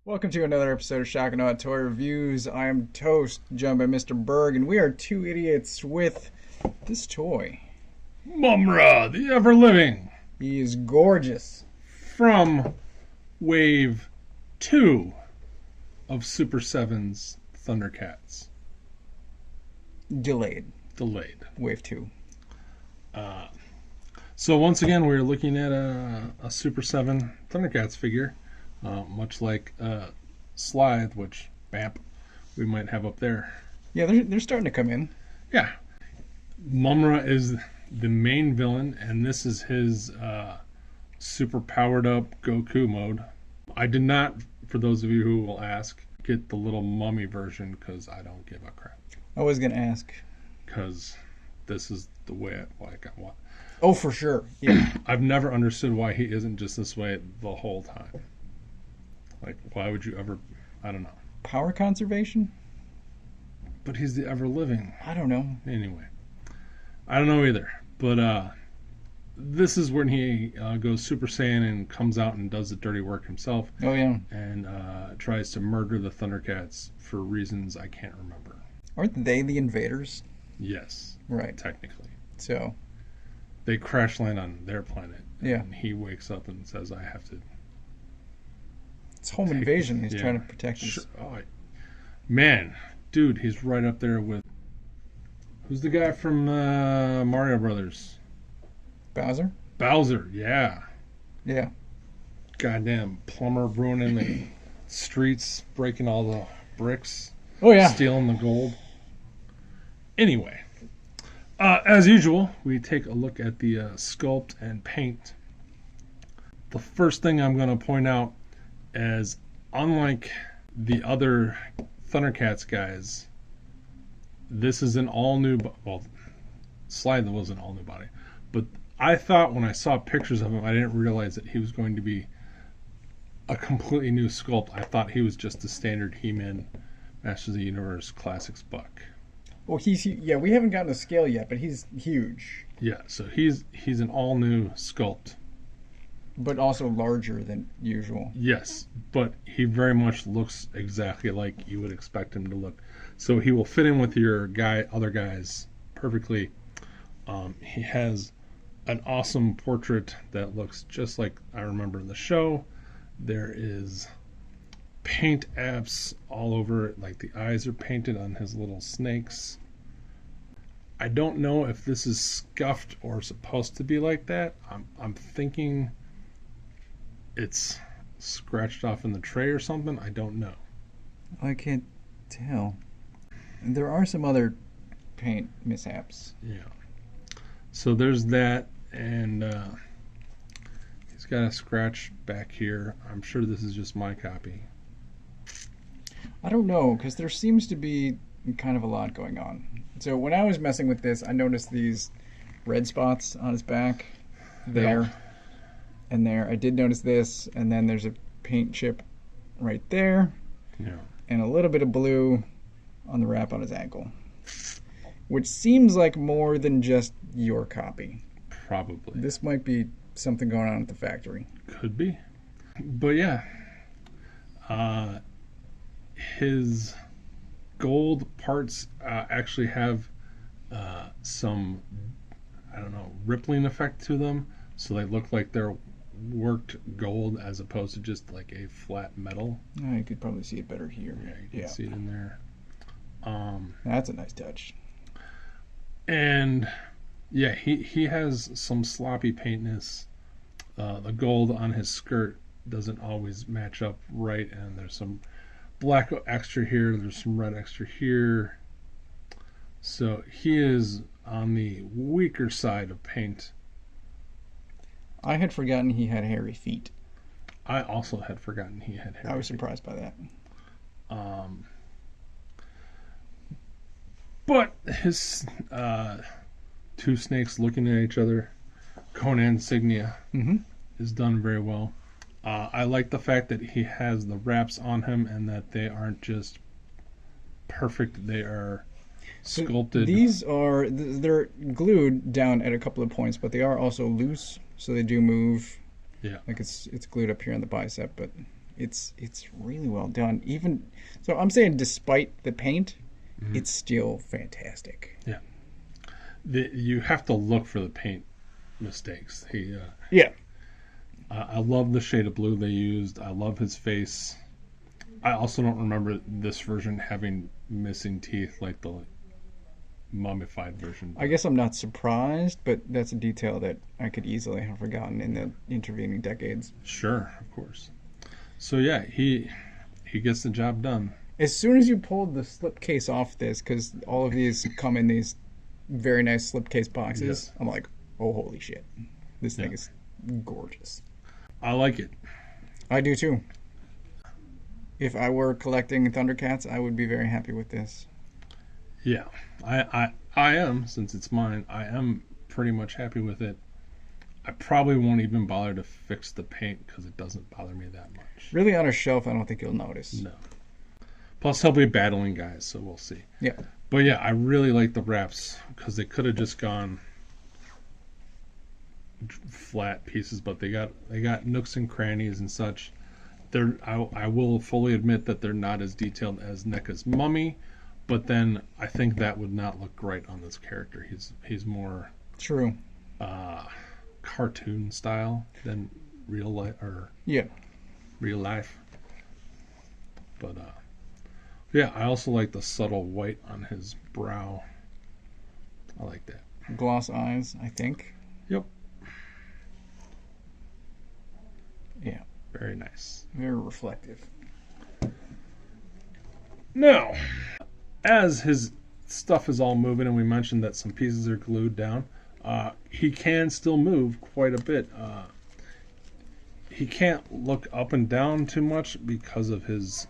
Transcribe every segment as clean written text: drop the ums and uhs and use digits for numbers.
Welcome to another episode of Shock and Awe Toy Reviews. I am Toast, joined by Mr. Berg, and we are two idiots with this toy. Mumm-Ra, the ever-living. He is gorgeous. From Wave 2 of Super 7's ThunderCats. Delayed. Wave 2. So once again, we're looking at a Super 7 ThunderCats figure. Much like Slithe, which, bamp, we might have up there. Yeah, they're starting to come in. Yeah. Mumm-Ra is the main villain, and this is his super powered up Goku mode. I did not, for those of you who will ask, get the little mummy version because I don't give a crap. I was going to ask. Because this is the way I want. Oh, for sure. Yeah. I've never understood why he isn't just this way the whole time. Like, why would you ever... I don't know. Power conservation? But he's the ever-living. I don't know. Anyway. I don't know either. But this is when he goes Super Saiyan and comes out and does the dirty work himself. Oh, yeah. And tries to murder the ThunderCats for reasons I can't remember. Aren't they the invaders? Yes. Right. Technically. So... They crash land on their planet. Yeah. And he wakes up and says, I have to... It's home invasion. He's trying to protect us. Sure. Oh, man, dude, he's right up there with... Who's the guy from Mario Brothers? Bowser? Bowser, yeah. Yeah. Goddamn plumber ruining the streets, breaking all the bricks. Oh, yeah. Stealing the gold. Anyway, as usual, we take a look at the sculpt and paint. The first thing I'm going to point out is, unlike the other ThunderCats guys, this is an all-new... Well, Slithe was an all-new body. But I thought when I saw pictures of him, I didn't realize that he was going to be a completely new sculpt. I thought he was just the standard He-Man Masters of the Universe Classics buck. Well, we haven't gotten a scale yet, but he's huge. Yeah, so he's an all-new sculpt. But also larger than usual. Yes, but he very much looks exactly like you would expect him to look. So he will fit in with your other guys perfectly. He has an awesome portrait that looks just like I remember in the show. There is paint apps all over it, like the eyes are painted on his little snakes. I don't know if this is scuffed or supposed to be like that. I'm thinking it's scratched off in the tray or something. I don't know. I can't tell. There are some other paint mishaps. Yeah. So there's that, and he's got a scratch back here. I'm sure this is just my copy. I don't know, because there seems to be kind of a lot going on. So when I was messing with this, I noticed these red spots on his back there. Yeah. And there, I did notice this, and then there's a paint chip right there, Yeah. and a little bit of blue on the wrap on his ankle, which seems like more than just your copy. Probably. This might be something going on at the factory. Could be. But yeah, his gold parts actually have some, I don't know, rippling effect to them, so they look like they're worked gold as opposed to just like a flat metal. Oh, you could probably see it better here. Yeah, you can see it in there. That's a nice touch. And yeah, he has some sloppy paintness. The gold on his skirt doesn't always match up right, and there's some black extra here, there's some red extra here. So he is on the weaker side of paint. I had forgotten he had hairy feet. I also had forgotten he had hairy I was feet. surprised by that. But his two snakes looking at each other, Conan insignia, is done very well. I like the fact that he has the wraps on him and that they aren't just perfect. They are sculpted. These are, they're glued down at a couple of points, but they are also loose, so they do move. Yeah. Like it's glued up here on the bicep, but It's really well done. Even so, I'm saying despite the paint, it's still fantastic. Yeah. You have to look for the paint mistakes. Yeah. I love the shade of blue they used. I love his face. I also don't remember this version having missing teeth like the mummified version. I guess I'm not surprised, but that's a detail that I could easily have forgotten in the intervening decades. Sure, of course. So yeah, he gets the job done. As soon as you pulled the slipcase off this, because all of these come in these very nice slipcase boxes, Yes. I'm like, oh, holy shit. This thing is gorgeous. I like it. I do too. If I were collecting ThunderCats, I would be very happy with this. Yeah, I am, since it's mine, I am pretty much happy with it. I probably won't even bother to fix the paint because it doesn't bother me that much. Really, on a shelf, I don't think you'll notice. No. Plus, he'll be battling guys, so we'll see. Yeah. But yeah, I really like the wraps because they could have just gone flat pieces, but they got nooks and crannies and such. I will fully admit that they're not as detailed as NECA's Mummy, but then I think that would not look great on this character. He's more True. Cartoon style than real life real life. But yeah, I also like the subtle white on his brow. I like that. Gloss eyes, I think. Yep. Yeah. Very nice. Very reflective. Now, as his stuff is all moving, and we mentioned that some pieces are glued down, he can still move quite a bit. He can't look up and down too much because of his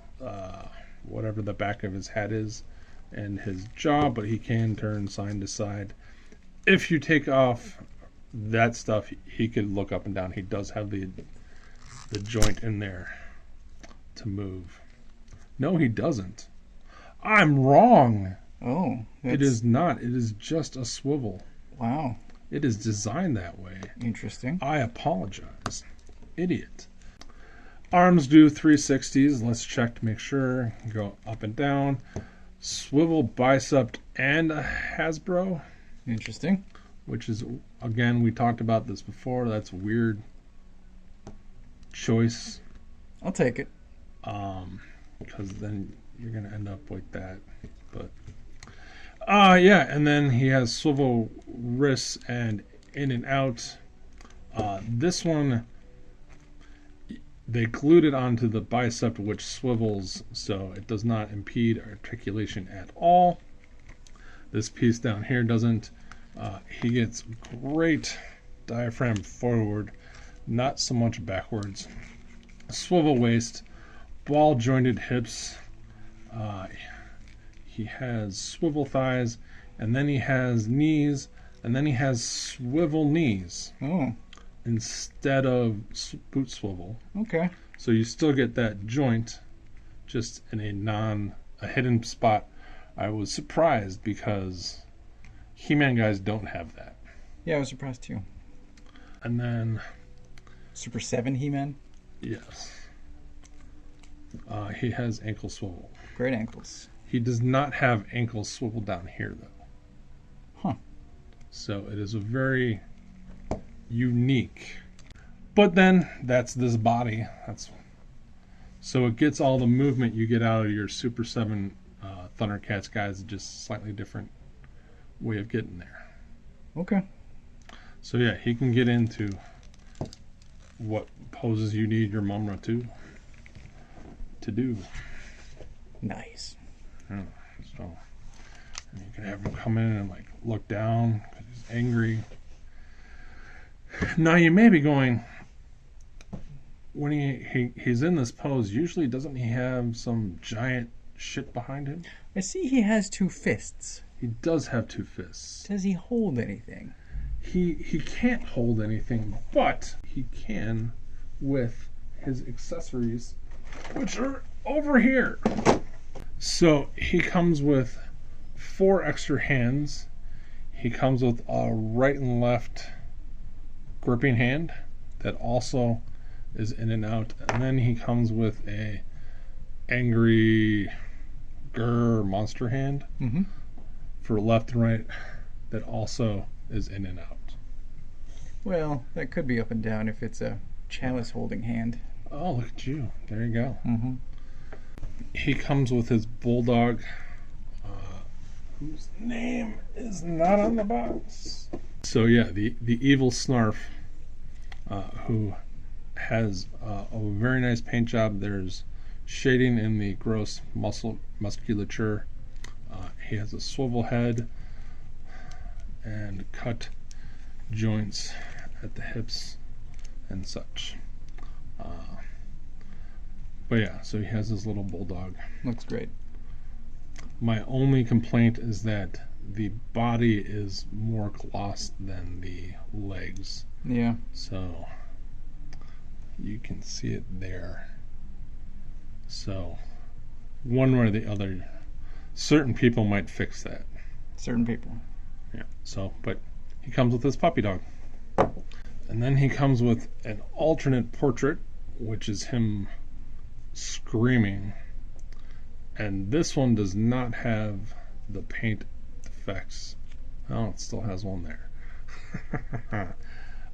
whatever the back of his head is and his jaw, but he can turn side to side. If you take off that stuff, he could look up and down. He does have the joint in there to move. No, he doesn't. I'm wrong. Oh. It is not. It is just a swivel. Wow. It is designed that way. Interesting. I apologize. Idiot. Arms do 360s. Let's check to make sure. Go up and down. Swivel bicep and a Hasbro, Interesting. which is, again, we talked about this before. That's a weird choice. I'll take it. Because then you're going to end up like that. But yeah, and then he has swivel wrists and in and out. This one, they glued it onto the bicep, which swivels, so it does not impede articulation at all. This piece down here doesn't. He gets great diaphragm forward, not so much backwards. Swivel waist, ball jointed hips. He has swivel thighs, and then he has knees, and then he has swivel knees Oh. instead of boot swivel. Okay. So you still get that joint, just in a hidden spot. I was surprised because He-Man guys don't have that. Yeah, I was surprised too. And then, Super 7 He-Man. yes, he has ankle swivel. Great ankles. He does not have ankle swivel down here, though. Huh. So it is a very unique. But then, that's this body. So it gets all the movement you get out of your Super 7 ThunderCats guys, just slightly different way of getting there. Okay. So yeah, he can get into what poses you need your Mumm-Ra to do. Nice. Yeah, so, and you can have him come in and like look down because he's angry. Now you may be going, when he's in this pose, usually doesn't he have some giant shit behind him? I see he has 2 fists. He does have 2 fists. Does he hold anything? He can't hold anything, but he can with his accessories, which are over here. So he comes with 4 extra hands. He comes with a right and left gripping hand that also is in and out. And then he comes with a angry grr monster hand for left and right that also is in and out. Well, that could be up and down if it's a chalice holding hand. Oh, look at you. There you go. Mm-hmm. He comes with his bulldog, whose name is not on the box. So yeah, the evil Snarf, who has a very nice paint job. There's shading in the gross musculature. He has a swivel head and cut joints at the hips and such. But yeah, so he has his little bulldog. Looks great. My only complaint is that the body is more gloss than the legs. Yeah. So you can see it there. So one way or the other, certain people might fix that. Certain people. Yeah. So, but he comes with his puppy dog. And then he comes with an alternate portrait, which is him screaming. And this one does not have the paint effects. Oh, it still has one there.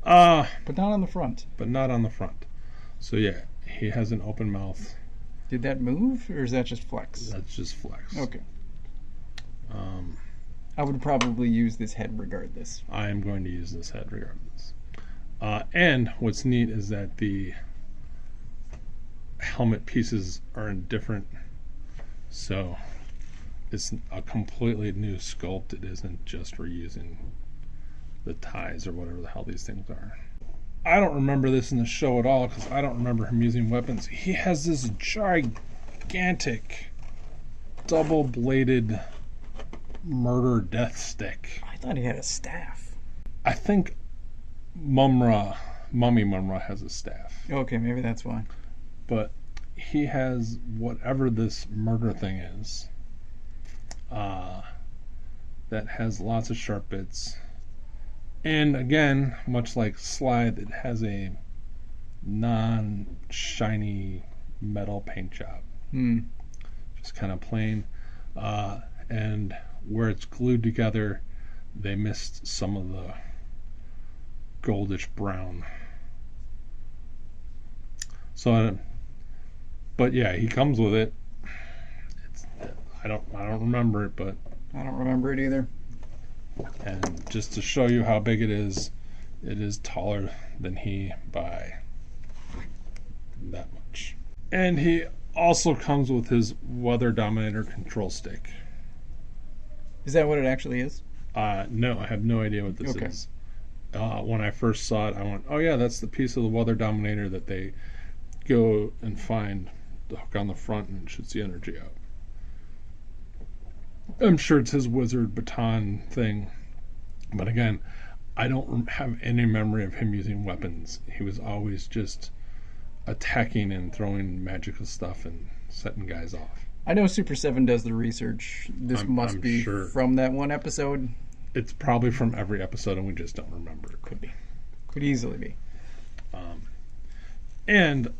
But not on the front. But not on the front. So yeah, he has an open mouth. Did that move, or is that just flex? That's just flex. Okay. I would probably use this head regardless. I am going to use this head regardless. And what's neat is that the helmet pieces are in different, so it's a completely new sculpt. It isn't just reusing the ties or whatever the hell these things are. I don't remember this in the show at all because I don't remember him using weapons. He has this gigantic double-bladed murder death stick. I thought he had a staff. I think Mumm-Ra, Mummy Mumm-Ra has a staff. Okay, maybe that's why. But he has whatever this murder thing is that has lots of sharp bits. And again, much like Slide, it has a non-shiny metal paint job. Just kind of plain. And where it's glued together, they missed some of the goldish brown. So, but yeah, he comes with it. I don't remember it, but I don't remember it either. and just to show you how big it is taller than he by that much. And he also comes with his Weather Dominator control stick. Is that what it actually is? No, I have no idea what this is. When I first saw it, I went, oh yeah, that's the piece of the Weather Dominator that they go and find the hook on the front and shoots the energy out. I'm sure it's his wizard baton thing. But again, I don't have any memory of him using weapons. He was always just attacking and throwing magical stuff and setting guys off. I know Super 7 does the research. This must be sure. from that one episode. It's probably from every episode and we just don't remember it. Could be. Could easily be. And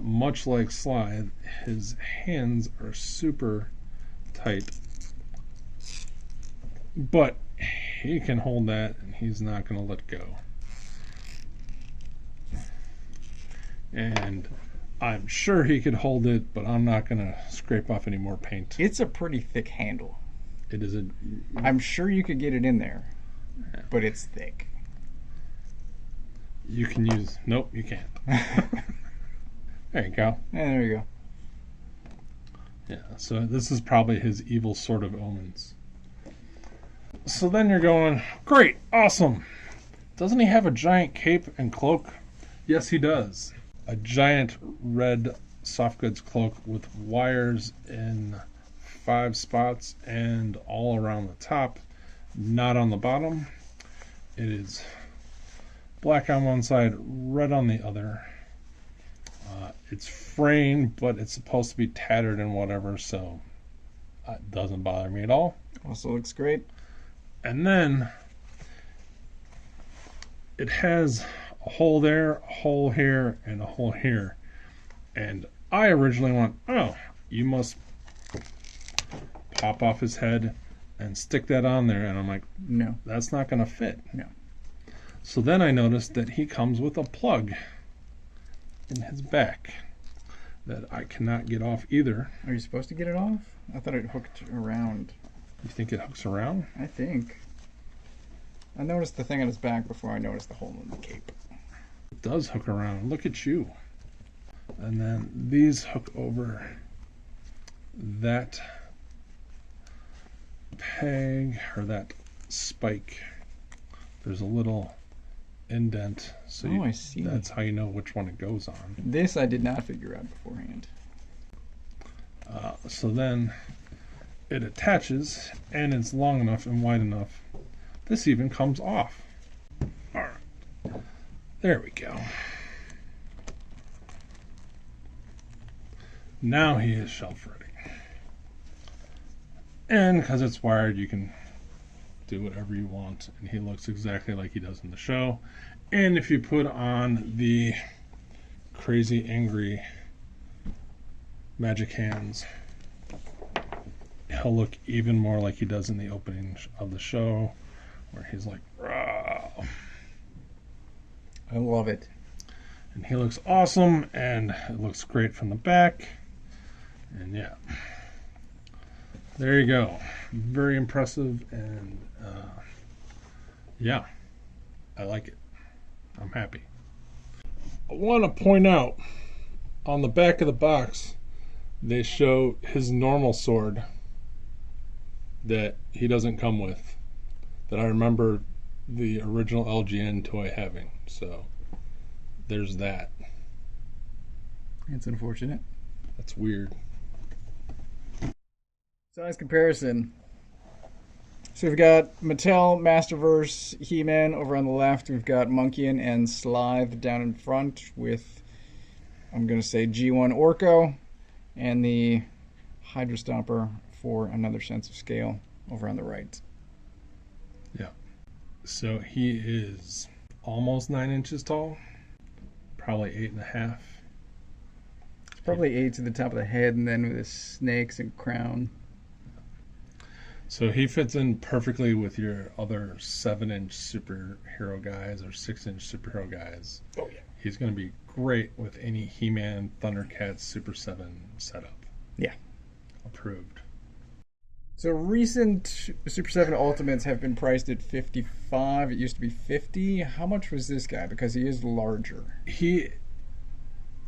much like Slide, his hands are super tight. But he can hold that and he's not going to let go. And I'm sure he could hold it, but I'm not going to scrape off any more paint. It's a pretty thick handle. It is a... I'm sure you could get it in there, but it's thick. You can use... Nope, you can't. There you go. Yeah, there you go. Yeah, so this is probably his evil Sword of Omens. So then you're going, great, awesome. Doesn't he have a giant cape and cloak? Yes, he does. A giant red soft goods cloak with wires in 5 spots and all around the top, not on the bottom. It is black on one side, red on the other. It's framed, but it's supposed to be tattered and whatever, so it doesn't bother me at all. Also looks great. And then it has a hole there, a hole here, and a hole here. And I originally went, oh, you must pop off his head and stick that on there. And I'm like, No. that's not going to fit. No. So then I noticed that he comes with a plug in his back that I cannot get off either. Are you supposed to get it off? I thought it hooked around. You think it hooks around? I think. I noticed the thing on his back before I noticed the hole in the cape. It does hook around. Look at you. And then these hook over that peg or that spike. There's a little indent, so I see. That's how you know which one it goes on. This I did not figure out beforehand. So then it attaches, and it's long enough and wide enough. This even comes off. All right, there we go. Now he is shelf ready. And because it's wired, you can do whatever you want, and he looks exactly like he does in the show. And if you put on the crazy angry magic hands, he'll look even more like he does in the opening of the show, where he's like, rah. I love it. And he looks awesome, and it looks great from the back. And yeah, there you go. Very impressive, and yeah, I like it. I'm happy. I want to point out on the back of the box, they show his normal sword that he doesn't come with, that I remember the original LGN toy having. So there's that. It's unfortunate. That's weird. Size comparison. So we've got Mattel, Masterverse, He-Man over on the left. We've got Monkeyan and Slithe down in front with, I'm going to say, G1 Orko and the Hydra Stomper for another sense of scale over on the right. Yeah. So he is almost 9 inches tall, probably 8.5. It's probably 8 to the top of the head, and then with his snakes and crown. So he fits in perfectly with your other 7-inch superhero guys or 6-inch superhero guys. Oh, yeah. He's going to be great with any He-Man, ThunderCats, Super 7 setup. Yeah. Approved. So recent Super 7 Ultimates have been priced at $55. It used to be $50. How much was this guy? Because he is larger. He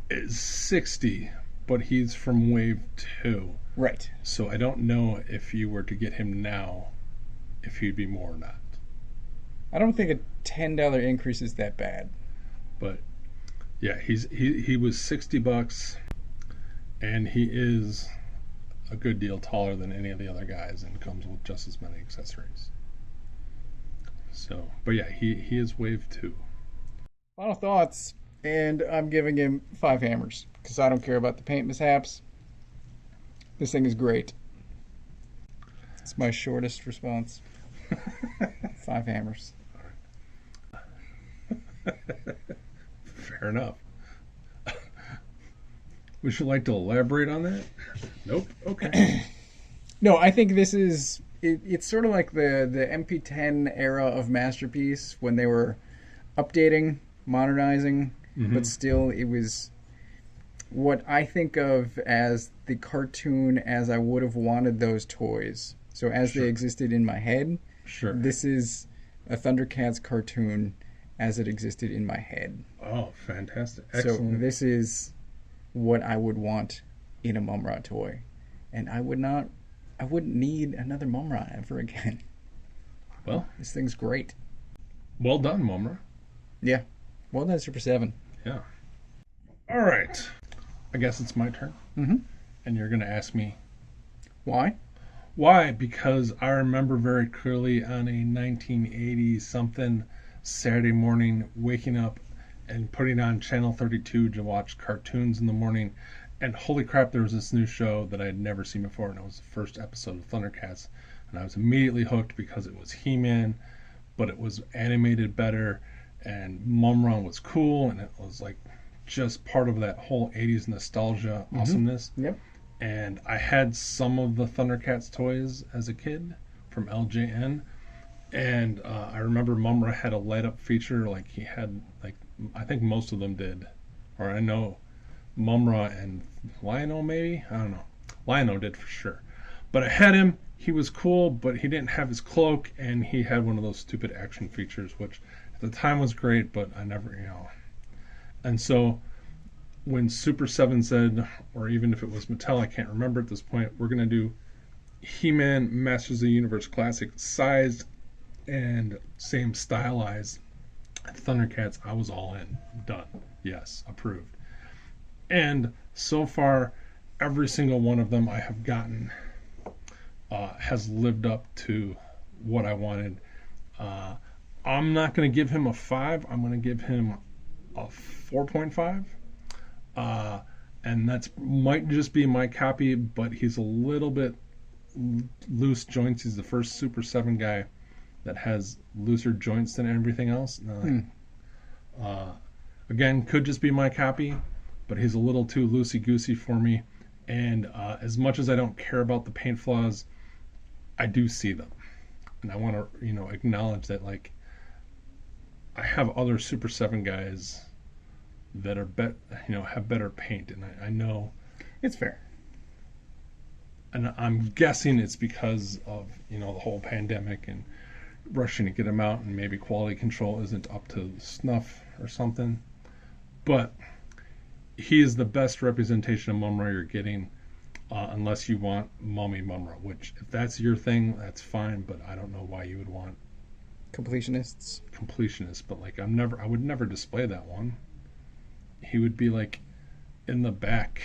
is $60, but he's from Wave 2. Right. So I don't know if you were to get him now, if he'd be more or not. I don't think a $10 increase is that bad. But yeah, he was $60, and he is a good deal taller than any of the other guys, and comes with just as many accessories. So, but yeah, he is Wave 2. Final thoughts, and I'm giving him 5 hammers because I don't care about the paint mishaps. This thing is great. It's my shortest response. 5 hammers. Fair enough. Would you like to elaborate on that? Nope. Okay. No, I think this is... It's sort of like the MP10 era of Masterpiece when they were updating, modernizing, but still it was what I think of as the cartoon as I would have wanted those toys. So as they existed in my head, this is a ThunderCats cartoon as it existed in my head. Oh, fantastic. Excellent. So this is what I would want in a Mumm-Ra toy. And I wouldn't need another Mumm-Ra ever again. Well, this thing's great. Well done, Mumm-Ra. Yeah. Well done, Super 7. Yeah. All right. I guess it's my turn. Mm-hmm. And you're going to ask me why? Why? Because I remember very clearly on a 1980 something Saturday morning waking up and putting on Channel 32 to watch cartoons in the morning. And holy crap, there was this new show that I had never seen before, and it was the first episode of ThunderCats. And I was immediately hooked because it was He-Man, but it was animated better, and Mumm-Ra was cool, and it was like just part of that whole 80s nostalgia awesomeness. Yep. And I had some of the ThunderCats toys as a kid from LJN, and I remember Mumm-Ra had a light up feature, like he had, like, I think most of them did, or I know Mumm-Ra and Lion-O maybe, I don't know, Lion-O did for sure, but I had him. He was cool, but he didn't have his cloak, and he had one of those stupid action features, which at the time was great, but I never, and so when Super 7 said, or even if it was Mattel, I can't remember at this point, we're going to do He-Man Masters of the Universe Classic sized and same stylized ThunderCats, I was all in. Done. Yes, approved. And so far, every single one of them I have gotten has lived up to what I wanted. I'm not going to give him a 5. I'm going to give him a 4.5. And that might just be my copy, but he's a little bit loose joints. He's the first Super 7 guy that has looser joints than everything else. Again, could just be my copy, but he's a little too loosey-goosey for me. And as much as I don't care about the paint flaws, I do see them. And I want to, acknowledge that, like, I have other Super 7 guys that are have better paint, and I know it's fair. And I'm guessing it's because of the whole pandemic and rushing to get them out, and maybe quality control isn't up to snuff or something. But he is the best representation of Mumm-Ra you're getting, unless you want Mummy Mumm-Ra, which if that's your thing, that's fine. But I don't know why you would want completionists. But like I would never display that one. He would be like in the back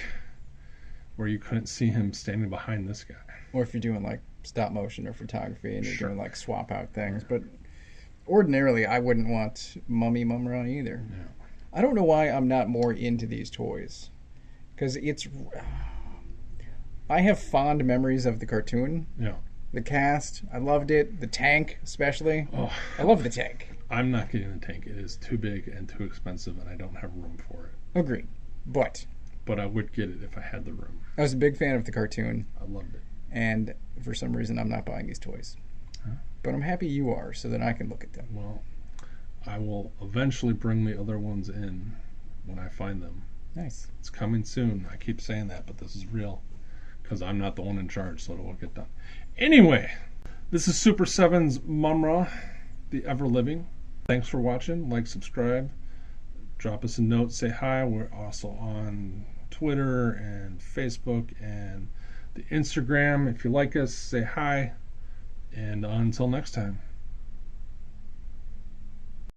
where you couldn't see him standing behind this guy. Or if you're doing like stop motion or photography and you're Sure. doing like swap out things. But ordinarily I wouldn't want Mummy Mumm-Ra either. Yeah. I don't know why I'm not more into these toys. Because I have fond memories of the cartoon. Yeah. The cast, I loved it. The tank, especially. Oh, I love the tank. I'm not getting the tank. It is too big and too expensive, and I don't have room for it. Agreed. But I would get it if I had the room. I was a big fan of the cartoon. I loved it. And for some reason, I'm not buying these toys. Huh? But I'm happy you are, so that I can look at them. Well, I will eventually bring the other ones in when I find them. Nice. It's coming soon. I keep saying that, but this is real because I'm not the one in charge, so it will get done. Anyway, this is Super 7's Mumm-Ra, the ever-living. Thanks for watching. Like, subscribe, drop us a note, say hi. We're also on Twitter and Facebook and the Instagram. If you like us, say hi. And until next time.